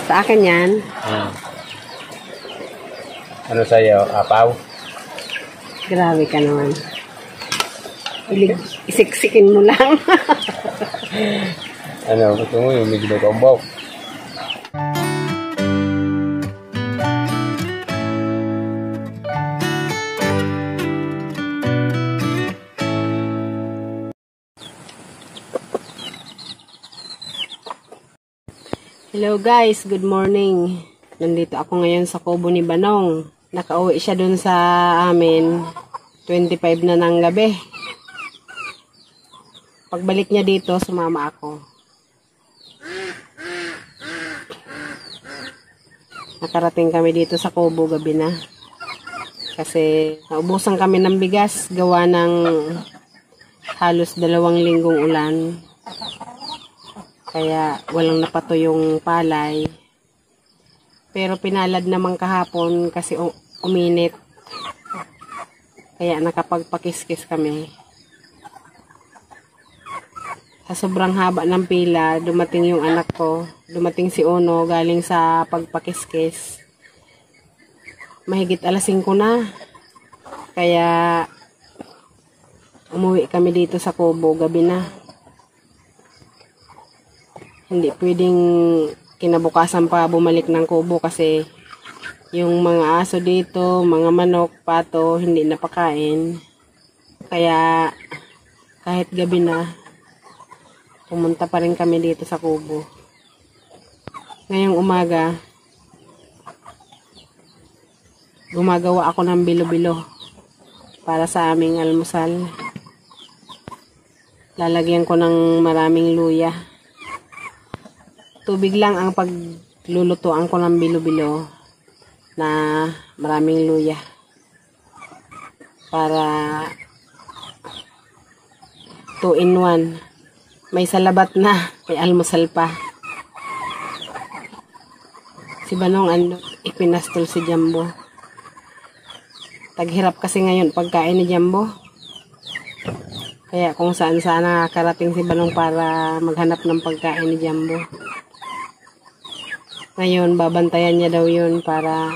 Sa akin yan. Ano sa'yo? Apaw? Grabe ka naman. Isiksikin mo lang. Ano, gusto mo yung medyo combo? Hello guys, good morning. Nandito ako ngayon sa kubo ni Banong. Nakauwi siya dun sa amin 25 na ng gabi. Pagbalik niya dito, sumama ako. Nakarating kami dito sa kubo gabi na. Kasi naubusan kami ng bigas gawa ng halos 2 linggong ulan. Kaya walang napato yung palay. Pero pinalad naman kahapon kasi uminit. Kaya nakapagpakiskis kami. Sa sobrang haba ng pila, dumating yung anak ko. Dumating si Ono galing sa pagpakiskis. Mahigit 5:00 na. Kaya umuwi kami dito sa kubo gabi na. Hindi pwedeng kinabukasan pa bumalik ng kubo kasi yung mga aso dito, mga manok, pato, hindi napakain. Kaya kahit gabi na, pumunta pa rin kami dito sa kubo. Ngayong umaga, gumagawa ako ng bilo-bilo para sa aming almusal. Lalagyan ko ng maraming luya. Tubig lang ang paglulutuan ko ng bilo-bilo na maraming luya. Para 2 in 1. May salabat na, may almusal pa. Si Banong ipinastol si Jumbo. Taghirap kasi ngayon pagkain ni Jumbo. Kaya kung saan nakakarating si Banong para maghanap ng pagkain ni Jumbo. Ngayon, babantayan niya daw yun para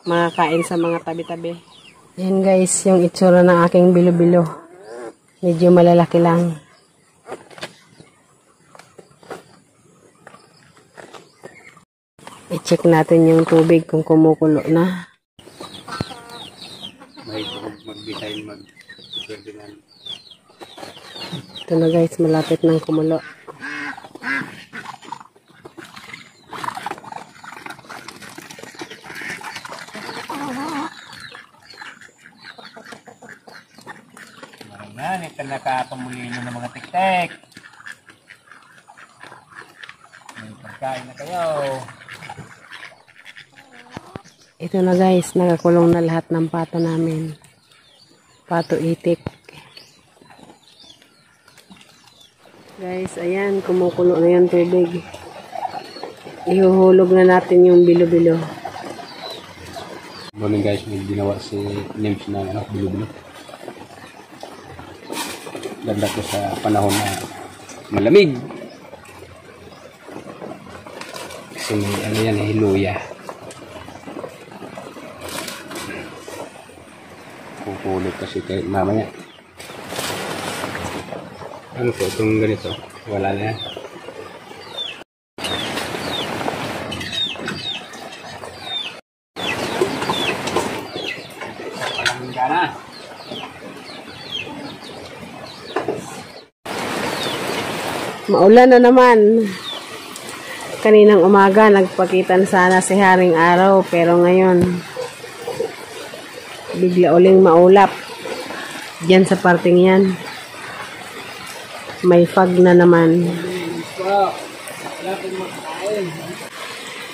makakain sa mga tabi-tabi. Yan guys, yung itsura ng aking bilo-bilo. Medyo malalaki lang. I-check natin yung tubig kung kumukulo na. May mag-design Ito na guys, malapit ng kumulo. Ito nakapamulino ng mga tik-tik. May pagkain na kayo. Ito na guys, nakakulong na lahat ng pato namin. Pato itik. Guys, ayan, kumukulo na yung tubig. Ihuhulog na natin yung bilo-bilo. Morning guys, may ginawa si Nymph na bilo-bilo. Ganda ko sa panahon na malamig. Kasi may ano yan, hiluya. Pupulot kasi kahit mamaya. Ano po itong ganito? Wala na yan. Malamig ka na. Maulan na naman. Kaninang umaga, nagpakita sana si Haring Araw. Pero ngayon, bigla uling maulap. Diyan sa parting yan. May fog na naman.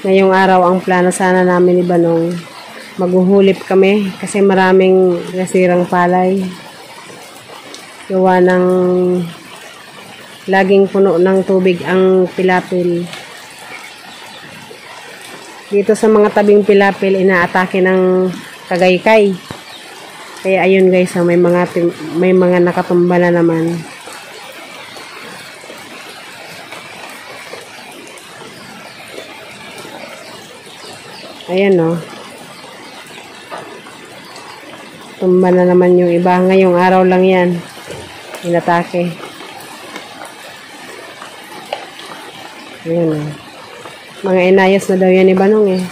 Ngayong araw, ang plano sana namin ni Banong, maghuhulip kami kasi maraming nasirang palay. Gawa ng laging puno ng tubig ang pilapil. Dito sa mga tabing pilapil, inaatake ng kagaykay. Kaya ayun guys, may mga nakatumba na naman. Ayan o. Tumba na naman yung iba. Ngayong araw lang yan. Inatake. Ayan o. Mga inayos na daw yan ni Banong eh.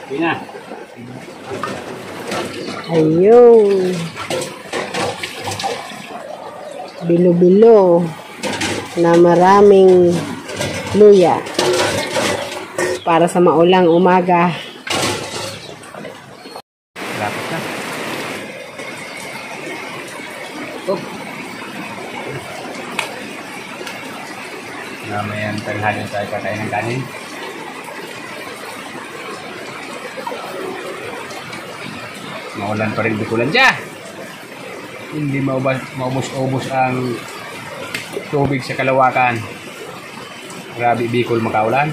Pina. Ayun. Bilo-bilo na maraming luya para sa maulang umaga. Lapit na. Oh. Namayan tanghali tayo kakain ng kanin. Maulan pa rin Bikulan dyan. Hindi maubos-ubos ang tubig sa Kalawakan. Grabe Bicol makaulan.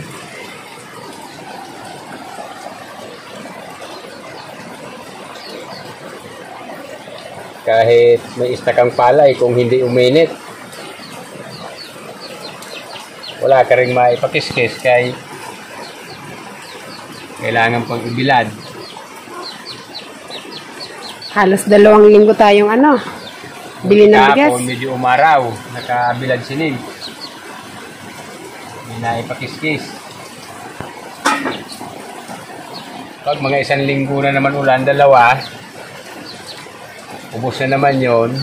Kahit may istakang palay kung hindi uminit, wala ka rin maipakiskis kay kailangan pang ibilad. Halos 2 linggo tayong bili ng bigas. Kahapon medyo umaraw, nakabilad sinig. Hindi na ipakiskis. Pag mga 1 linggo na naman ulan, 2, ubos na naman yon.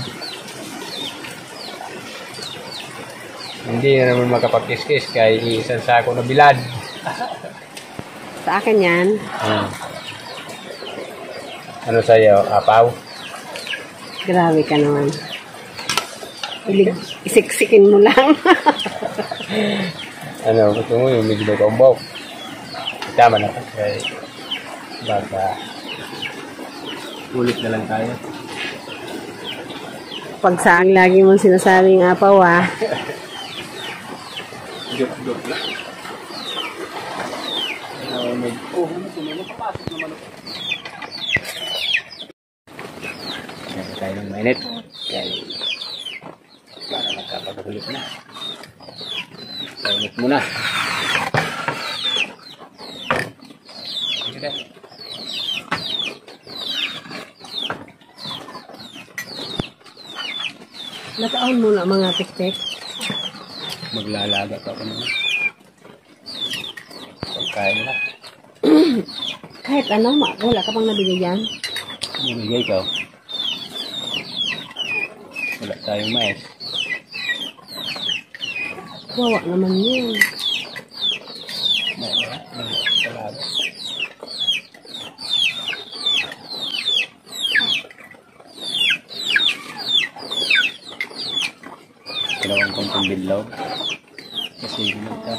Hindi na naman makapakiskis kaya isang sako na bilad. Sa akin yan. Ano sa'yo? Apaw? Grabe ka naman. Isiksikin mo lang. Ano, gusto mo yung medyo kaumbok? Tama na po. Kaya baka ulit na lang tayo. Pag saan lagi mong sinasabing apaw Joke lang. Napapasok naman ako. Kaya tayo ng mainit. Kaya para magkapagulip na. Mainit muna. Sige. Nataon muna mga tik-tik. Maglalaga pa ako naman. Pagkain na. Kahit wala ka pang nabigyan. Bumigay ka. Wala tayong mais. Wawa naman yun. Talaga. Dalawang kong pambilog. Kasi ginagta.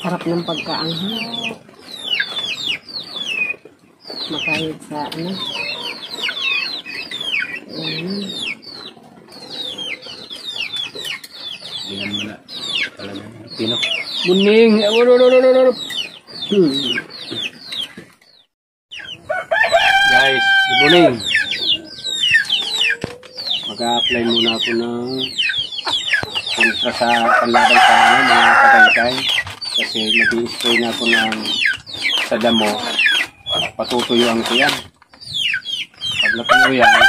Sarap ng pagkaanghang. Makahit sa Tingnan mo na. Talagang pinok. Buning! Guys, good morning. Mag-a-apply muna ako ng kontra sa panlaban sa mga kagaykay. Kasi mag-i-spray na ako ng sa damo. Patutuyuan ko yan. Pag natuyuan,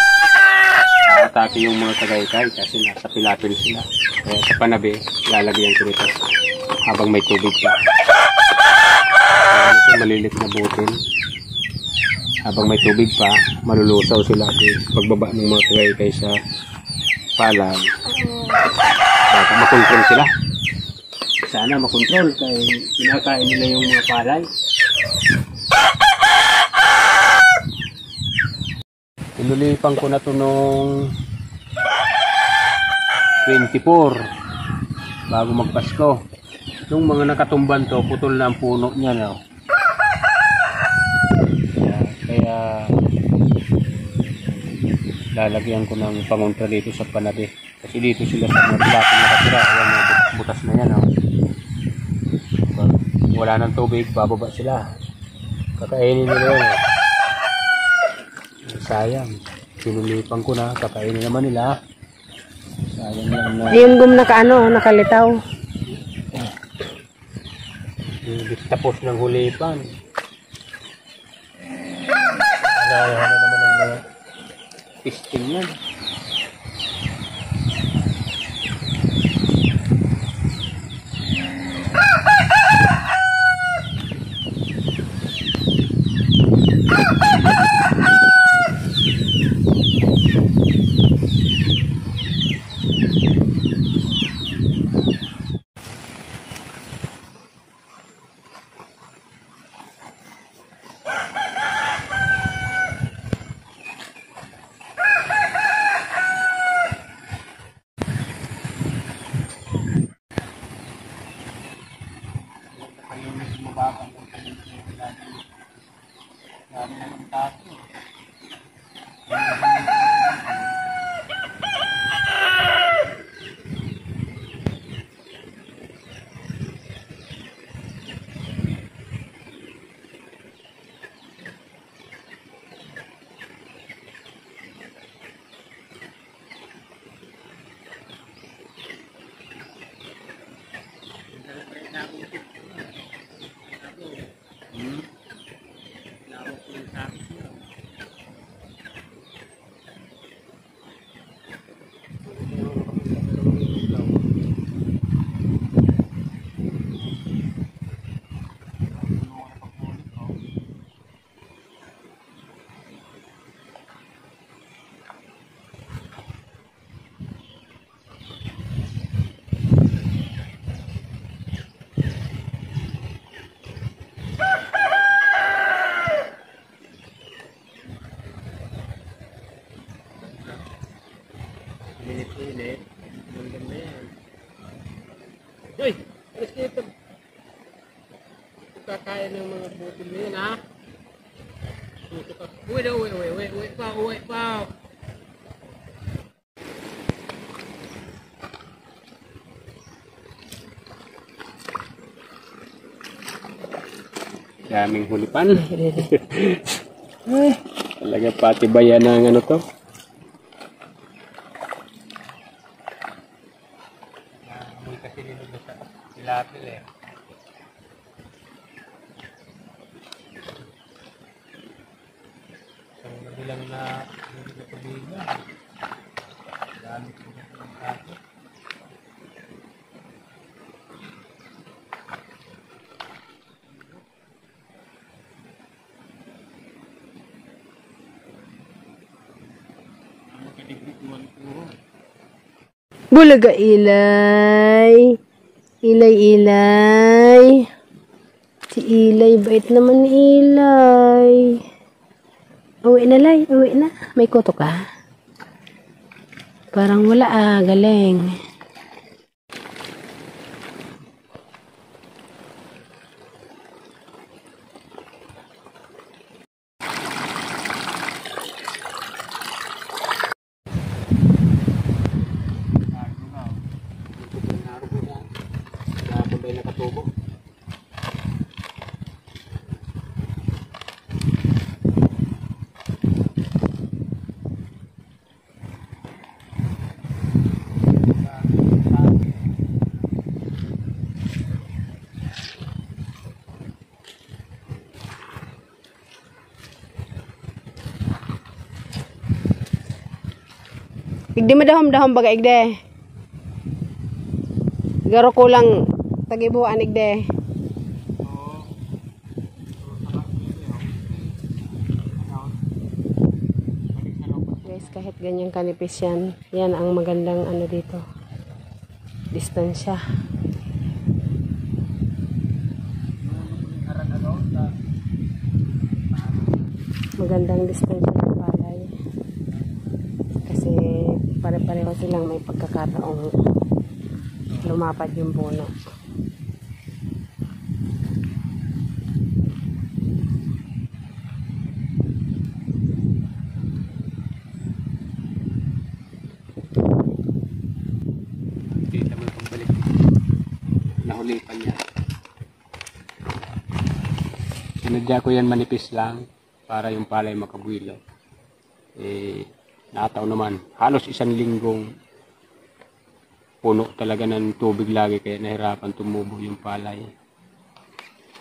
atake yung mga kagaykay kasi nasa pilapil sila. Kaya sa panabi, lalagyan ko nito habang may tubig pa. Ito malilit na butil. Habang may tubig pa, malulusaw sila pagbaba ng mga kagaykay sa palay. Baka makontrol sila. Sana makontrol kaya kinakain nila yung mga palay. Inulipan ko na ito nung 24 bago magpasko. Yung mga nakatumban to, putol na ang puno niya na. Kaya lalagyan ko ng pangontra dito sa panabi. Kasi dito sila sa mga plato nakatira. Ayan, butas na yan, oh. Pag wala ng tubig, bababa sila. Kakainin nila yan, oh. Sayang. Sinulipan ko na, kakainin naman nila. Sayang lang na. Ayun nakalitaw. Hindi tapos ng hulipan. Ano naman ang mga pisting yan. Minit-minit. Maganda yan. Hoy! Alis kayo ito. Kakain ng mga butil na yan, ha? Uwi pa. Daming hulipan. Talaga patibayan ng ano to. Hindi kasi nilog sa tilapil eh. So, nabilang na nilog na tubigan. Dami ko na ng kato. Bulaga Ilay. Ilay. Si Ilay, bait naman ni Ilay. Uwi na, Lay. Uwi na. May kuto ka? Parang wala galing. Nakatubo. Igdi madahom-dahom baga igde. Garo kulang tagibuan igde. Guys, kahit ganyan kanipis yan, yan ang magandang ano dito. Distansya. Magandang distansya ng palay. Kasi pare-pareho silang may pagkakataong lumapad yung puno. Kita mo pambalik. ulipan niya. Sinadya ko yan manipis lang para yung palay makabuilo. Nataw naman, halos 1 linggong puno talaga ng tubig lagi kaya nahirapan tumubo yung palay.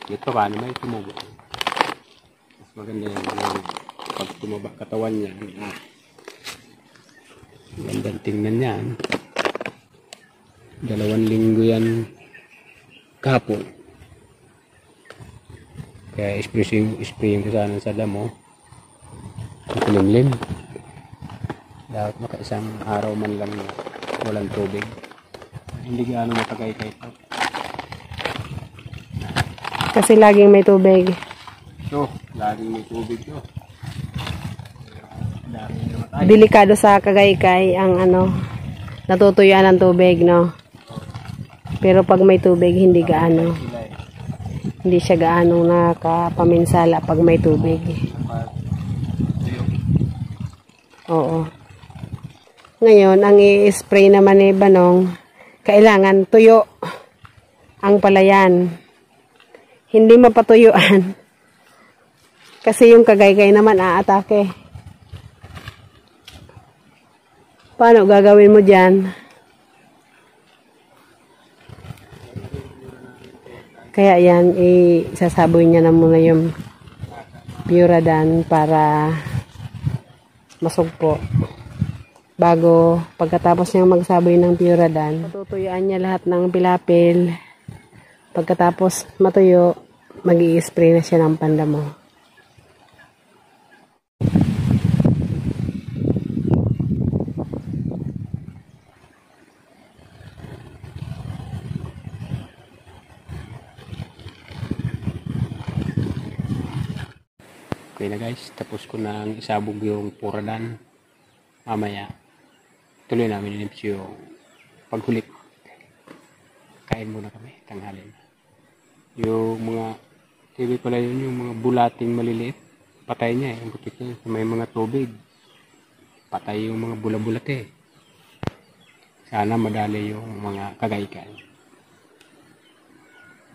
Ito paano may tumubo. Mas maganda yan pag tumaba katawan niya. Gandang tingnan yan. 2 linggo yan kahapon. Kaya spraying ko sana sa damo. Kulimlim. Dapat maka-1 araw man lang na walang tubig. Hindi gaano matagay ito. Kasi laging may tubig. So, laging may tubig to. Delikado sa Kagaykay ang natutuyuan ng tubig, no? Pero pag may tubig, hindi gaano. Hindi siya gaano nakapaminsala pag may tubig. Oo. Ngayon, ang i-spray naman ni Banong, kailangan tuyo ang palayan. Hindi mapatuyuan. Kasi yung Kagaykay naman aatake. Paano gagawin mo dyan? Kaya yan, isasaboy niya na muna yung Puradan para masugpo. Bago, pagkatapos niyang magsaboy ng Puradan, tutuyuan niya lahat ng pilapil. Pagkatapos matuyo, mag-i-spray na siya ng pandamo. Okay na guys, tapos ko nang isabog yung Puradan. Mamaya, tuloy namin yung paghulik. Kain muna kami, tanghalin. Yung mga, TV pala yun, yung mga bulating maliliit. Patay niya yung butik niya. May mga tubig. Patay yung mga bula-bulat eh. Sana madali yung mga Kagaykay.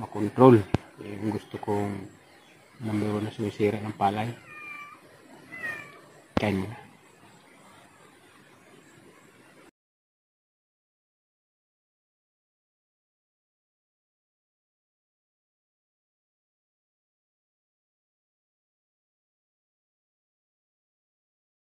Makontrol. Yung gusto kong number 1 na sumisira ng palay. Kain mo na.